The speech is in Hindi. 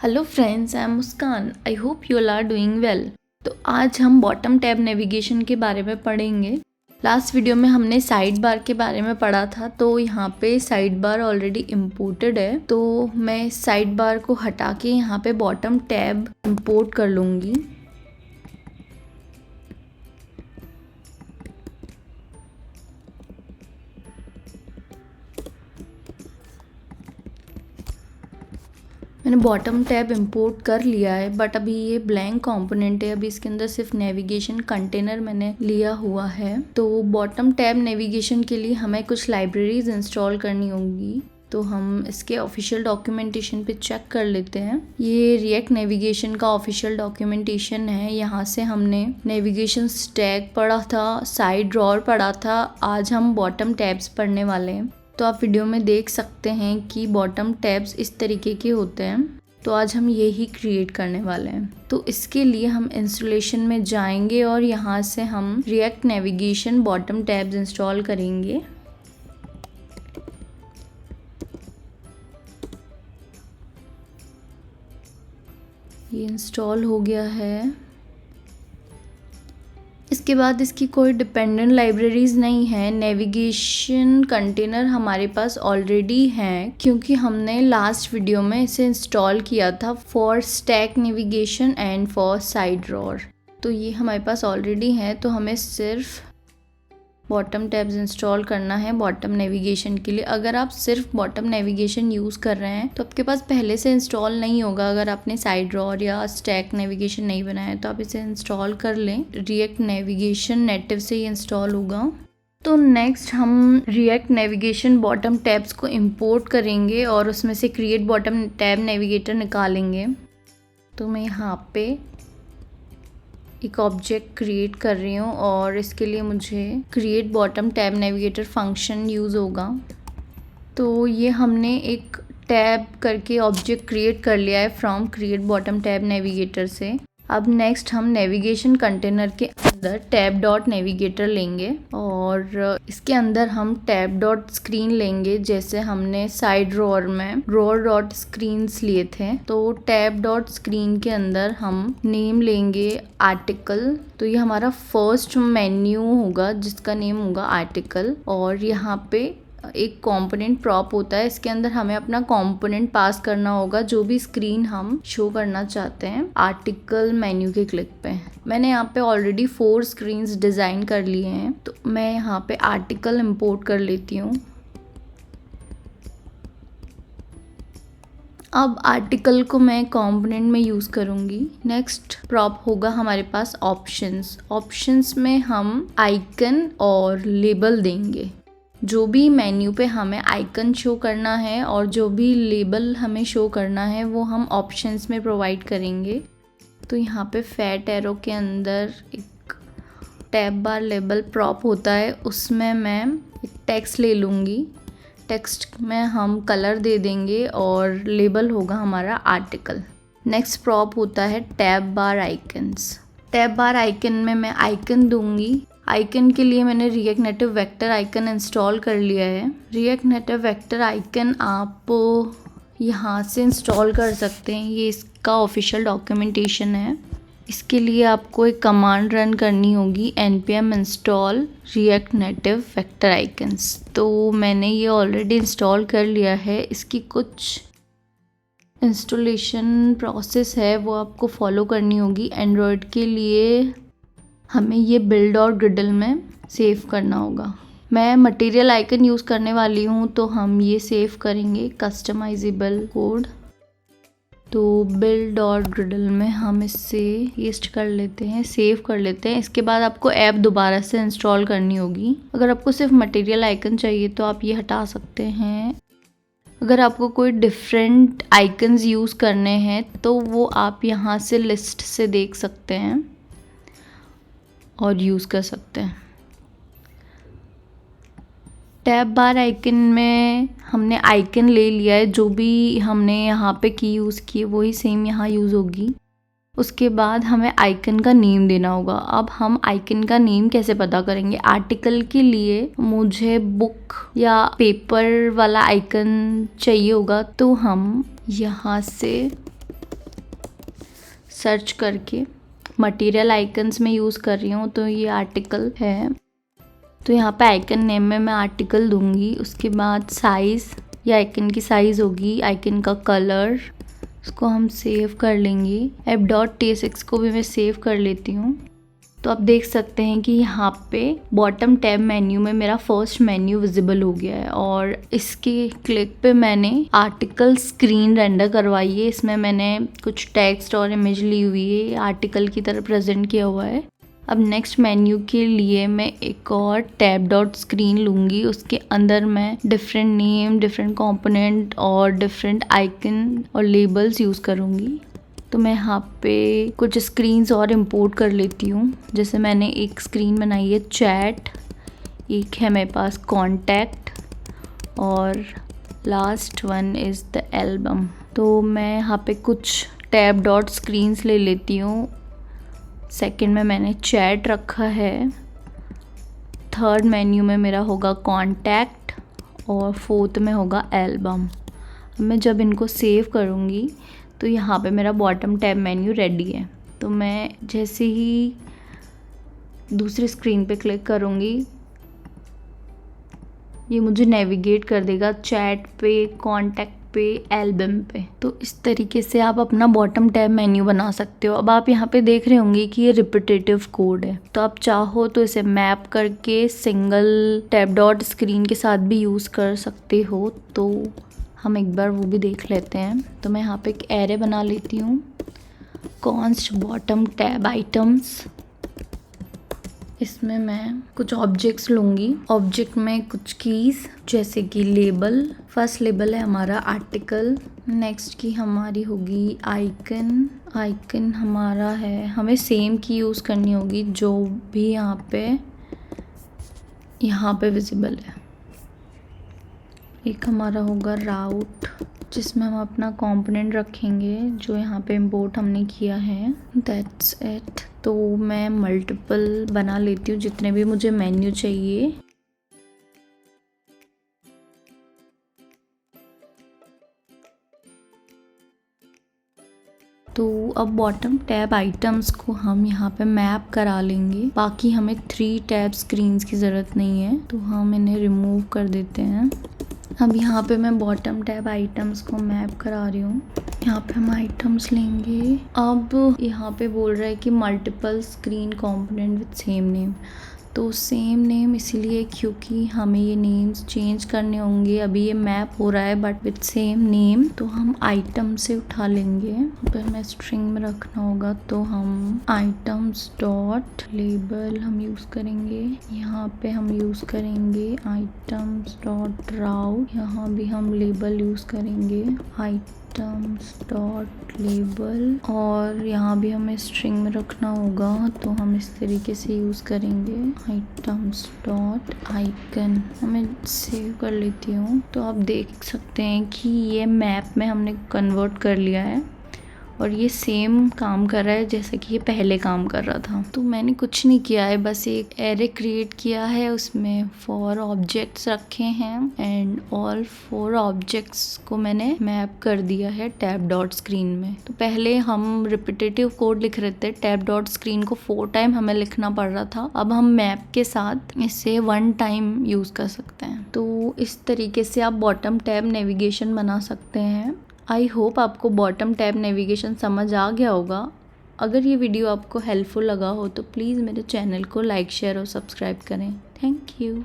Hello friends, I am Muskan. I hope you all are doing well. तो आज हम बॉटम टैब नेविगेशन के बारे में पढ़ेंगे। लास्ट वीडियो में हमने साइड बार के बारे में पढ़ा था, तो यहाँ पे साइड बार ऑलरेडी इम्पोर्टेड है, तो मैं साइड बार को हटा के यहाँ पे बॉटम टैब इम्पोर्ट कर लूँगी। मैंने बॉटम टैब इंपोर्ट कर लिया है, बट अभी ये ब्लैंक कंपोनेंट है। अभी इसके अंदर सिर्फ नेविगेशन कंटेनर मैंने लिया हुआ है। तो बॉटम टैब नेविगेशन के लिए हमें कुछ लाइब्रेरीज इंस्टॉल करनी होंगी, तो हम इसके ऑफिशियल डॉक्यूमेंटेशन पे चेक कर लेते हैं। ये रिएक्ट नेविगेशन का ऑफिशियल डॉक्यूमेंटेशन है। यहाँ से हमने नेविगेशन स्टैक पढ़ा था, साइड ड्रॉअर पढ़ा था। आज हम बॉटम टैब्स पढ़ने वाले हैं। तो आप वीडियो में देख सकते हैं कि बॉटम टैब्स इस तरीके के होते हैं। तो आज हम यही क्रिएट करने वाले हैं। तो इसके लिए हम इंस्टॉलेशन में जाएंगे और यहाँ से हम react navigation bottom tabs install करेंगे। ये इंस्टॉल हो गया है। इसके बाद इसकी कोई डिपेंडेंट लाइब्रेरीज नहीं है। नेविगेशन कंटेनर हमारे पास ऑलरेडी हैं, क्योंकि हमने लास्ट वीडियो में इसे इंस्टॉल किया था for stack navigation and for side drawer. तो ये हमारे पास ऑलरेडी है, तो हमें सिर्फ बॉटम टैब्स इंस्टॉल करना है बॉटम नेविगेशन के लिए। अगर आप सिर्फ बॉटम नेविगेशन यूज़ कर रहे हैं तो आपके पास पहले से इंस्टॉल नहीं होगा। अगर आपने साइड ड्रॉअर या स्टैक नेविगेशन नहीं बनाया है तो आप इसे इंस्टॉल कर लें। रिएक्ट नेविगेशन नेटिव से ही इंस्टॉल होगा। तो नेक्स्ट हम रिएक्ट नेविगेशन बॉटम टैब्स को इंपोर्ट करेंगे और उसमें से क्रिएट बॉटम टैब नेविगेटर निकालेंगे। तो मैं यहाँ पे एक ऑब्जेक्ट क्रिएट कर रही हूँ और इसके लिए मुझे create bottom tab navigator function use होगा। तो ये हमने एक टैब करके ऑब्जेक्ट क्रिएट कर लिया है from create bottom tab navigator से। अब नेक्स्ट हम नेविगेशन कंटेनर के अंदर टैब डॉट नेविगेटर लेंगे और इसके अंदर हम टैब डॉट स्क्रीन लेंगे, जैसे हमने साइड ड्रॉअर में ड्रॉअर डॉट स्क्रीन्स लिए थे। तो टैब डॉट स्क्रीन के अंदर हम नेम लेंगे आर्टिकल। तो ये हमारा फर्स्ट मेन्यू होगा जिसका नेम होगा आर्टिकल। और यहाँ पे एक कंपोनेंट प्रॉप होता है, इसके अंदर हमें अपना कंपोनेंट पास करना होगा, जो भी स्क्रीन हम शो करना चाहते हैं आर्टिकल मेन्यू के क्लिक पे। मैंने यहाँ पे ऑलरेडी 4 स्क्रीन्स डिज़ाइन कर लिए हैं, तो मैं यहाँ पे आर्टिकल इंपोर्ट कर लेती हूँ। अब आर्टिकल को मैं कंपोनेंट में यूज़ करूँगी। नेक्स्ट प्रॉप होगा हमारे पास ऑप्शंस। ऑप्शंस में हम आइकन और लेबल देंगे। जो भी मेन्यू पे हमें आइकन शो करना है और जो भी लेबल हमें शो करना है वो हम ऑप्शंस में प्रोवाइड करेंगे। तो यहाँ पे फैट एरो के अंदर एक टैब बार लेबल प्रॉप होता है, उसमें मैं एक टेक्स्ट ले लूँगी। टेक्स्ट में हम कलर दे देंगे और लेबल होगा हमारा आर्टिकल। नेक्स्ट प्रॉप होता है टैब बार आइकन्स। टैब बार आइकन में मैं आइकन दूँगी। आइकन के लिए मैंने react native vector icon install कर लिया है। रिएक्ट नेटिव वेक्टर आइकन आप यहाँ से इंस्टॉल कर सकते हैं, ये इसका ऑफिशियल डॉक्यूमेंटेशन है। इसके लिए आपको एक कमांड रन करनी होगी, npm install react native vector icons। तो मैंने ये ऑलरेडी इंस्टॉल कर लिया है। इसकी कुछ इंस्टॉलेशन प्रोसेस है वो आपको फॉलो करनी होगी। एंड्रॉयड के लिए हमें ये बिल्ड और ग्रिडल में सेव करना होगा। मैं मटेरियल आइकन यूज़ करने वाली हूँ, तो हम ये सेव करेंगे कस्टमाइजेबल कोड। तो बिल्ड और ग्रिडल में हम इससे पेस्ट कर लेते हैं, सेव कर लेते हैं। इसके बाद आपको ऐप दोबारा से इंस्टॉल करनी होगी। अगर आपको सिर्फ मटेरियल आइकन चाहिए तो आप ये हटा सकते हैं। अगर आपको कोई डिफरेंट आइकन्स यूज़ करने हैं तो वो आप यहाँ से लिस्ट से देख सकते हैं और यूज़ कर सकते हैं। टैब बार आइकन में हमने आइकन ले लिया है, जो भी हमने यहाँ पे की यूज़ की वही सेम यहाँ यूज़ होगी। उसके बाद हमें आइकन का नेम देना होगा। अब हम आइकन का नेम कैसे पता करेंगे? आर्टिकल के लिए मुझे बुक या पेपर वाला आइकन चाहिए होगा, तो हम यहाँ से सर्च करके मटेरियल आइकन्स में यूज़ कर रही हूँ, तो ये आर्टिकल है। तो यहाँ पे आइकन नेम में मैं आर्टिकल दूंगी। उसके बाद साइज़, ये आइकन की साइज़ होगी, आइकन का कलर, उसको हम सेव कर लेंगे। f.tsx को भी मैं सेव कर लेती हूँ। तो आप देख सकते हैं कि यहाँ पे बॉटम टैब मेन्यू में मेरा फर्स्ट मेन्यू विजिबल हो गया है और इसके क्लिक पे मैंने आर्टिकल स्क्रीन रेंडर करवाई है। इसमें मैंने कुछ टेक्स्ट और इमेज ली हुई है, आर्टिकल की तरह प्रेजेंट किया हुआ है। अब नेक्स्ट मेन्यू के लिए मैं एक और टैब डॉट स्क्रीन लूँगी। उसके अंदर मैं डिफरेंट नेम, डिफरेंट कंपोनेंट और डिफरेंट आइकन और लेबल्स यूज़ करूँगी। तो मैं यहाँ पे कुछ स्क्रीन्स और इंपोर्ट कर लेती हूँ। जैसे मैंने एक स्क्रीन बनाई है चैट, एक है मेरे पास कॉन्टैक्ट और last one is the album. तो मैं यहाँ पे कुछ टैब डॉट स्क्रीन्स ले लेती हूँ। सेकंड में मैंने चैट रखा है, थर्ड मेन्यू में मेरा होगा कॉन्टैक्ट और फोर्थ में होगा एल्बम। अब मैं जब इनको सेव करूँगी तो यहाँ पे मेरा बॉटम टैब मेन्यू रेडी है। तो मैं जैसे ही दूसरी स्क्रीन पे क्लिक करूँगी, ये मुझे नेविगेट कर देगा चैट पे, कॉन्टैक्ट पे, एल्बम पे। तो इस तरीके से आप अपना बॉटम टैब मेन्यू बना सकते हो। अब आप यहाँ पे देख रहे होंगे कि ये रिपीटेटिव कोड है, तो आप चाहो तो इसे मैप करके सिंगल टैब डॉट स्क्रीन के साथ भी यूज़ कर सकते हो। तो हम एक बार वो भी देख लेते हैं। तो मैं यहाँ पे एक एरे बना लेती हूँ, कॉन्स्ट बॉटम टैब आइटम्स। इसमें मैं कुछ ऑब्जेक्ट्स लूँगी। ऑब्जेक्ट में कुछ कीज़, जैसे कि लेबल। फर्स्ट लेबल है हमारा आर्टिकल, नेक्स्ट की हमारी होगी आइकन। आइकन हमारा है, हमें सेम की यूज़ करनी होगी जो भी यहाँ पे विजिबल है। एक हमारा होगा राउट, जिसमें हम अपना कंपोनेंट रखेंगे जो यहाँ पे इंपोर्ट हमने किया है। That's it. तो मैं मल्टीपल बना लेती हूँ जितने भी मुझे मेन्यू चाहिए। तो अब बॉटम टैब आइटम्स को हम यहाँ पे मैप करा लेंगे। बाकी हमें 3 टैब स्क्रीन्स की ज़रूरत नहीं है, तो हम इन्हें रिमूव कर देते हैं। अब यहाँ पे मैं बॉटम टैब आइटम्स को मैप करा रही हूँ। यहाँ पे हम आइटम्स लेंगे। अब यहाँ पे बोल रहा है कि multiple screen component with same name. तो सेम नेम इसीलिए क्योंकि हमें ये नेम्स चेंज करने होंगे। अभी ये मैप हो रहा है बट विद सेम नेम, तो हम आइटम से उठा लेंगे। फिर हमें स्ट्रिंग में रखना होगा, तो हम आइटम्स डॉट लेबल हम यूज़ करेंगे। यहाँ पे हम यूज़ करेंगे आइटम्स डॉट राउट। यहाँ भी हम लेबल यूज़ करेंगे आइटम्स डॉट लेबल। और यहाँ भी हमें स्ट्रिंग में रखना होगा, तो हम इस तरीके से यूज़ करेंगे आइटम्स डॉट आइकन। मैं सेव कर लेती हूँ। तो आप देख सकते हैं कि ये मैप में हमने कन्वर्ट कर लिया है और ये सेम काम कर रहा है जैसे कि ये पहले काम कर रहा था। तो मैंने कुछ नहीं किया है, बस एक एरे क्रिएट किया है, उसमें 4 ऑब्जेक्ट्स रखे हैं एंड ऑल 4 ऑब्जेक्ट्स को मैंने मैप कर दिया है टैब डॉट स्क्रीन में। तो पहले हम रिपीटेटिव कोड लिख रहे थे, टैब डॉट स्क्रीन को 4 टाइम हमें लिखना पड़ रहा था। अब हम मैप के साथ इसे 1 टाइम यूज़ कर सकते हैं। तो इस तरीके से आप बॉटम टैब नेविगेशन बना सकते हैं। आई होप आपको बॉटम टैब नेविगेशन समझ आ गया होगा। अगर ये वीडियो आपको हेल्पफुल लगा हो तो प्लीज़ मेरे चैनल को लाइक, शेयर और सब्सक्राइब करें। Thank you.